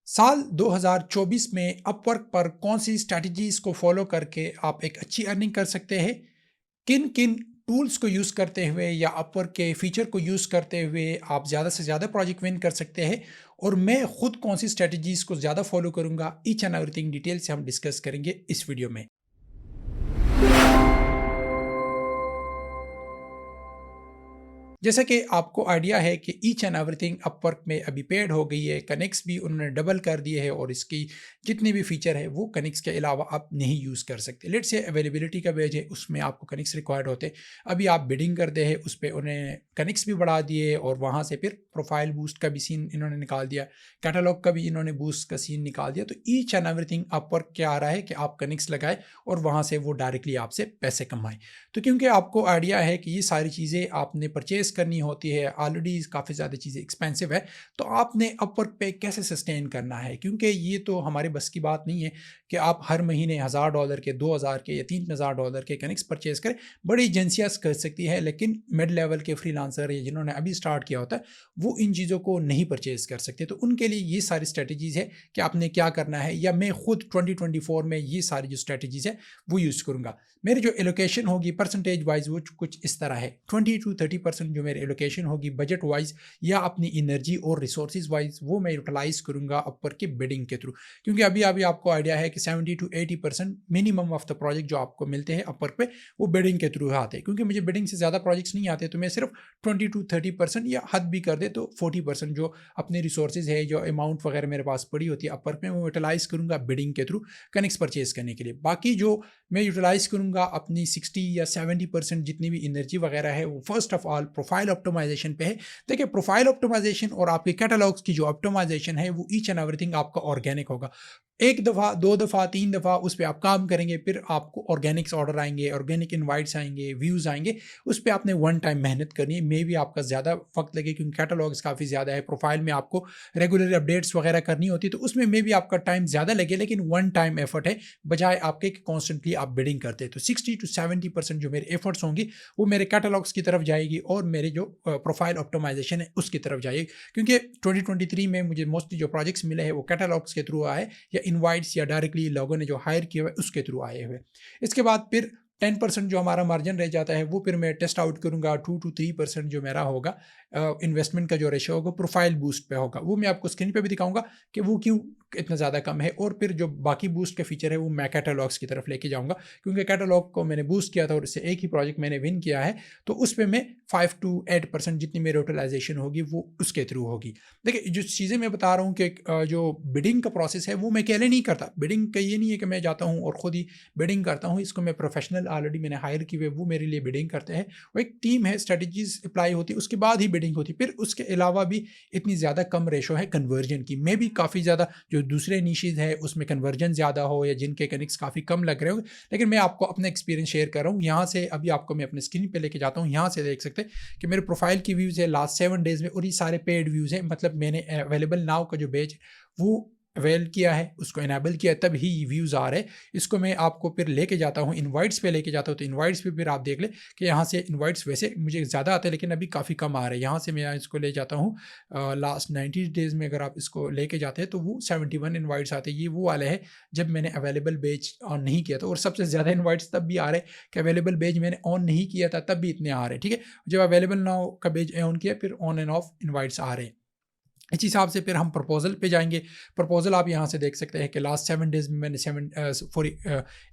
साल 2024 में अपवर्क पर कौन सी स्ट्रैटेजीज को फॉलो करके आप एक अच्छी अर्निंग कर सकते हैं? किन किन टूल्स को यूज़ करते हुए या अपवर्क के फीचर को यूज़ करते हुए आप ज़्यादा से ज़्यादा प्रोजेक्ट विन कर सकते हैं? और मैं खुद कौन सी स्ट्रैटेजीज को ज़्यादा फॉलो करूँगा, ईच एंड एवरीथिंग डिटेल से हम डिस्कस करेंगे इस वीडियो में। जैसा कि आपको आइडिया है कि ईच एंड एवरीथिंग अपवर्क में अभी पेड हो गई है, कनेक्ट्स भी उन्होंने डबल कर दिए है और इसकी जितने भी फीचर है वो कनेक्ट्स के अलावा आप नहीं यूज़ कर सकते। लेट्स से अवेलेबिलिटी का पेज है, उसमें आपको कनेक्ट्स रिक्वायर्ड होते हैं। अभी आप बिडिंग करते हैं, उस पर उन्हें कनेक्ट्स भी बढ़ा दिए और वहाँ से फिर प्रोफाइल बूस्ट का भी सीन इन्होंने निकाल दिया, कैटलॉग का भी इन्होंने बूस्ट का सीन निकाल दिया। तो ईच एंड एवरीथिंग अपवर्क क्या आ रहा है कि आप कनेक्ट्स लगाए और वहाँ से वो डायरेक्टली आपसे पैसे कमाएं। तो क्योंकि आपको आइडिया है कि ये सारी चीज़ें आपने परचेज करनी होती है, ऑलरेडी काफ़ी ज़्यादा चीज़ें एक्सपेंसिव है, तो आपने अपवर्क पे कैसे सस्टेन करना है, क्योंकि ये तो हमारे बस की बात नहीं है कि आप हर महीने $1000 के, 2000 के या $3000 के कनेक्ट्स परचेज करें। बड़ी एजेंसियाँ कर सकती है, लेकिन मिड लेवल के फ्रीलांसर या जिन्होंने अभी स्टार्ट किया होता है वो इन चीज़ों को नहीं परचेज कर सकते। तो उनके लिए ये सारी स्ट्रेटजीज़ है कि आपने क्या करना है, या मैं खुद 2024 में ये सारी जो स्ट्रेटजीज़ है वो यूज़ करूँगा। मेरी जो एलोकेशन होगी परसेंटेज वाइज वो कुछ इस तरह है, 20 to 30% जो मेरी एलोकेशन होगी बजट वाइज या अपनी एनर्जी और रिसोर्सेज वाइज वो मैं यूटिलाइज करूँगा अपवर्क के बिडिंग के थ्रू। क्योंकि अभी अभी आपको आइडिया है कि 70 to 80% minimum of the project जो आपको मिलते हैं अपवर्क पे वो बिडिंग के थ्रू आते हैं। क्योंकि मुझे बिडिंग से ज़्यादा प्रोजेक्ट्स नहीं आते, तो मैं सिर्फ 20 to 30% या हद भी कर दे तो 40% जो अपनी रिसोर्सेज है, जो अमाउंट वगैरह मेरे पास पड़ी होती है अपवर्क में, वो यूटिलाइज करूँगा बिडिंग के थ्रू कनेक्ट्स परचेज करने के लिए। बाकी जो मैं यूटिलाइज करूँगा अपनी 60 या 70% जितनी भी एनर्जी वगैरह है वो first of all profile optimization पे है। देखिए, प्रोफाइल ऑप्टिमाइजेशन और आपके कैटलॉग्स की जो ऑप्टिमाइजेशन है वो ईच एंड एवरीथिंग आपका ऑर्गेनिक होगा। एक दफ़ा, दो दफ़ा, तीन दफ़ा उस पे आप काम करेंगे, फिर आपको ऑर्गेनिक्स ऑर्डर आएंगे, ऑर्गेनिक इनवाइट्स आएंगे, व्यूज़ आएंगे। उस पर आपने वन टाइम मेहनत करनी है। मे भी आपका ज़्यादा वक्त लगे क्योंकि कैटलॉग्स काफ़ी ज़्यादा है, प्रोफाइल में आपको रेगुलर अपडेट्स वगैरह करनी होती है, तो उसमें मे भी आपका टाइम ज़्यादा लगे, लेकिन वन टाइम एफर्ट है बजाय आपके कॉन्स्टेंटली आप बिडिंग करते हैं। तो 60 to 70% जो मेरे एफर्ट्स होंगी वो मेरे कैटलॉग्स की तरफ जाएगी और मेरे जो प्रोफाइल ऑप्टिमाइजेशन है उसकी तरफ जाएगी। क्योंकि 2023 में मुझे मोस्टली जो प्रोजेक्ट्स मिले हैं वो कैटलॉग्स के थ्रू आए, या इनवाइट्स या डायरेक्टली लोगों ने जो हायर किए हुए उसके थ्रू आए हुए। इसके बाद फिर 10% जो हमारा मार्जिन रह जाता है वो फिर मैं टेस्ट आउट करूँगा। 2 to 3% जो मेरा होगा इन्वेस्टमेंट का जो रेशो होगा प्रोफाइल बूस्ट पे होगा, वो मैं आपको स्क्रीन पे भी दिखाऊंगा कि वो क्यों इतना ज़्यादा कम है। और फिर जो बाकी बूस्ट के फीचर है वो मैं कैटलॉग्स की तरफ लेके जाऊँगा, क्योंकि कैटलॉग को मैंने बूस्ट किया था और इससे एक ही प्रोजेक्ट मैंने विन किया है, तो उस पर मैं 5 to 8% जितनी मेरी यूटिलाइजेशन होगी वो उसके थ्रू होगी। देखिए, जो चीज़ें मैं बता रहा हूँ कि जो बिडिंग का प्रोसेस है वो मैं अकेले नहीं करता। बिडिंग का ये नहीं है कि मैं जाता हूँ और ख़ुद ही बिडिंग करता हूँ, इसको मैं प्रोफेशनल ऑलरेडी मैंने हायर किए हुए वो मेरे लिए बिडिंग करते हैं। वो एक टीम है, स्ट्रेटजीज अप्लाई होती है, उसके बाद ही बिडिंग होती है। फिर उसके अलावा भी इतनी ज़्यादा कम रेशो है कन्वर्जन की। मैं भी काफ़ी ज़्यादा जो दूसरे निशेज़ है उसमें कन्वर्जन ज़्यादा हो या जिनके कनेक्ट्स काफ़ी कम लग रहे हो, लेकिन मैं आपको अपना एक्सपीरियंस शेयर कर रहा हूँ। यहाँ से अभी आपको मैं अपने स्क्रीन पे लेके जाता हूँ, यहाँ से देख सकते हैं कि मेरे प्रोफाइल की व्यूज़ है लास्ट 7 डेज़ में, और ये सारे पेड व्यूज़ हैं। मतलब मैंने अवेलेबल नाउ का जो पेज है वो अवेल किया है, उसको इनेबल किया, तब ही व्यूज़ आ रहे हैं। इसको मैं आपको फिर लेके जाता हूँ, इनवाइट्स पे लेके जाता हूँ, तो इनवाइट्स पे फिर आप देख ले कि यहाँ से इनवाइट्स वैसे मुझे ज़्यादा आते हैं लेकिन अभी काफ़ी कम आ रहे हैं। यहाँ से मैं इसको ले जाता हूँ लास्ट 90 डेज़ में, अगर आप इसको लेके जाते हैं तो वो 71 इनवाइट्स आते हैं। ये वो वाले हैं जब मैंने अवेलेबल पेज ऑन नहीं किया था, और सबसे ज़्यादा इन्वाइट्स तब भी आ रहे हैं कि अवेलेबल पेज मैंने ऑन नहीं किया था, तब भी इतने आ रहे हैं। ठीक है, जब अवेलेबल नाउ का पेज ऑन किया फिर ऑन एंड ऑफ इन्वाइट्स आ रहे हैं। इस हिसाब से फिर हम प्रपोजल पे जाएंगे। प्रपोजल आप यहाँ से देख सकते हैं कि लास्ट 7 डेज़ में मैंने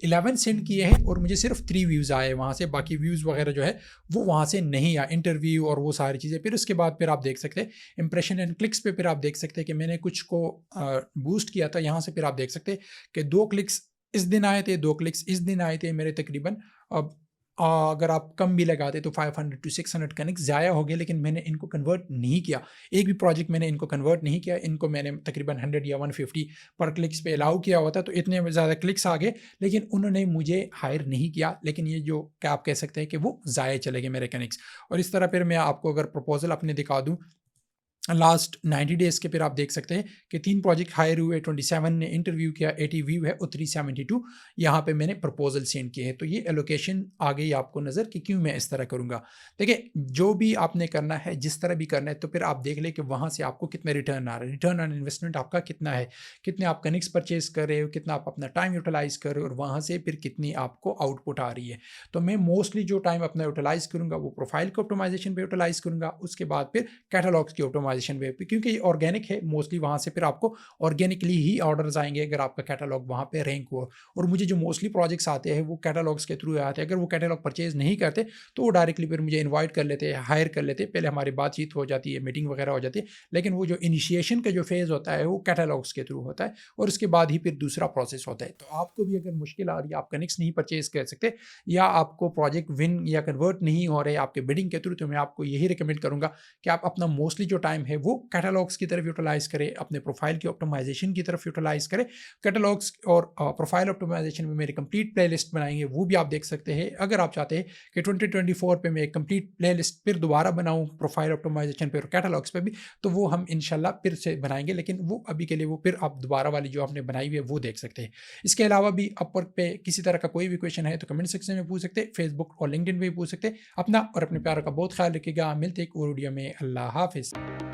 11 सेंड किए हैं और मुझे सिर्फ 3 व्यूज़ आए वहाँ से, बाकी व्यूज़ वगैरह जो है वो वहाँ से नहीं आया, इंटरव्यू और वो सारी चीज़ें। फिर उसके बाद फिर आप देख सकते हैं इंप्रेशन एंड क्लिक्स पे, फिर आप देख सकते हैं कि मैंने कुछ को बूस्ट किया था। यहाँ से फिर आप देख सकते हैं कि 2 क्लिक्स इस दिन आए थे, 2 क्लिक्स इस दिन आए थे मेरे तकरीबन। अब अगर आप कम भी लगाते तो 500 to 600 कनेक्ट ज़ाया हो गए, लेकिन मैंने इनको कन्वर्ट नहीं किया। एक भी प्रोजेक्ट मैंने इनको कन्वर्ट नहीं किया। इनको मैंने तकरीबन 100 या 150 पर क्लिक्स पे अलाउ किया हुआ था, तो इतने ज़्यादा क्लिक्स आ गए, लेकिन उन्होंने मुझे हायर नहीं किया। लेकिन ये जो क्या आप कह सकते हैं कि वो ज़ाया चले गए मेरे कनेक्ट्स। और इस तरह फिर मैं आपको अगर प्रपोजल अपने दिखा दूँ लास्ट 90 डेज़ के फिर आप देख सकते हैं कि 3 प्रोजेक्ट हायर हुए, 27 ने इंटरव्यू किया, 80 व्यू है और 372 यहाँ पे मैंने प्रपोज़ल सेंड किए हैं। तो ये एलोकेशन आ गई आपको नज़र कि क्यों मैं इस तरह करूँगा। देखिए, जो भी आपने करना है, जिस तरह भी करना है, तो फिर आप देख लें कि वहाँ से आपको कितने रिटर्न आ रहे हैं। रिटर्न ऑन इन्वेस्टमेंट आपका कितना है, कितने आप कनेक्ट्स परचेज़ कर रहे हो, कितना आप अपना टाइम यूटिलाइज़ कर रहे हो और वहाँ से फिर कितनी आपको आउटपुट आ रही है। तो मैं मोस्टली जो टाइम अपना यूटिलाइज़ करूँगा वो प्रोफ़ाइल को ऑप्टिमाइज़ेशन पे यूटिलाइज़ करूँगा, उसके बाद फिर कैटलॉग्स की ऑप्टिमाइज़ेशन पे, क्योंकि ये ऑर्गेनिक है, मोस्टली वहाँ से फिर आपको ऑर्गेनिकली ही ऑर्डर्स आएँगे अगर आपका कैटलॉग वहाँ पे रैंक हुआ। और मुझे जो मोस्टली प्रोजेक्ट्स आते हैं वो कैटलॉग्स के थ्रू आते हैं। अगर वो कैटलॉग परचेज़ नहीं करते तो वो डायरेक्टली फिर मुझे इनवाइट कर लेते हैं, हायर कर लेते हैं। पहले हमारी बातचीत हो जाती है, मीटिंग वगैरह हो जाती है, लेकिन वो जो इनिशिएशन का जो फेज़ होता है वो कैटलॉग्स के थ्रू होता है और उसके बाद ही फिर दूसरा प्रोसेस होता है। तो आपको भी अगर मुश्किल आ रही है, आप कनेक्ट्स नहीं परचेज़ कर सकते या आपको प्रोजेक्ट विन या कन्वर्ट नहीं हो रहे आपके बिडिंग के थ्रू, तो मैं आपको यही रिकमेंड करूँगा कि आप अपना मोस्टली जो टाइम है वो कैटलॉग्स की तरफ यूटिलाइज़ करें, अपने प्रोफाइल की ऑप्टिमाइज़ेशन की तरफ यूटिलाइज़ करें। कैटलॉग्स और प्रोफाइल ऑप्टिमाइज़ेशन में मेरी कंप्लीट प्लेलिस्ट बनाई है, वो भी आप देख सकते हैं। अगर आप चाहते हैं कि 2024 पे मैं एक कंप्लीट प्लेलिस्ट फिर दोबारा बनाऊँ प्रोफाइल ऑप्टिमाइज़ेशन पे और कैटलॉग्स पे भी, तो वो हम इंशाल्लाह फिर से बनाएँगे, लेकिन वो अभी के लिए वो फिर आप दोबारा वाली जो आपने बनाई हुई है वो देख सकते हैं। इसके अलावा भी अपवर्क पे किसी तरह का कोई भी क्वेश्चन है तो कमेंट सेक्शन में पूछ सकते हैं, फेसबुक और लिंक्डइन पे भी पूछ सकते हैं। अपना और अपने प्यारों का बहुत ख्याल रखिएगा। मिलते हैं एक और वीडियो में। अल्लाह हाफ़िज़।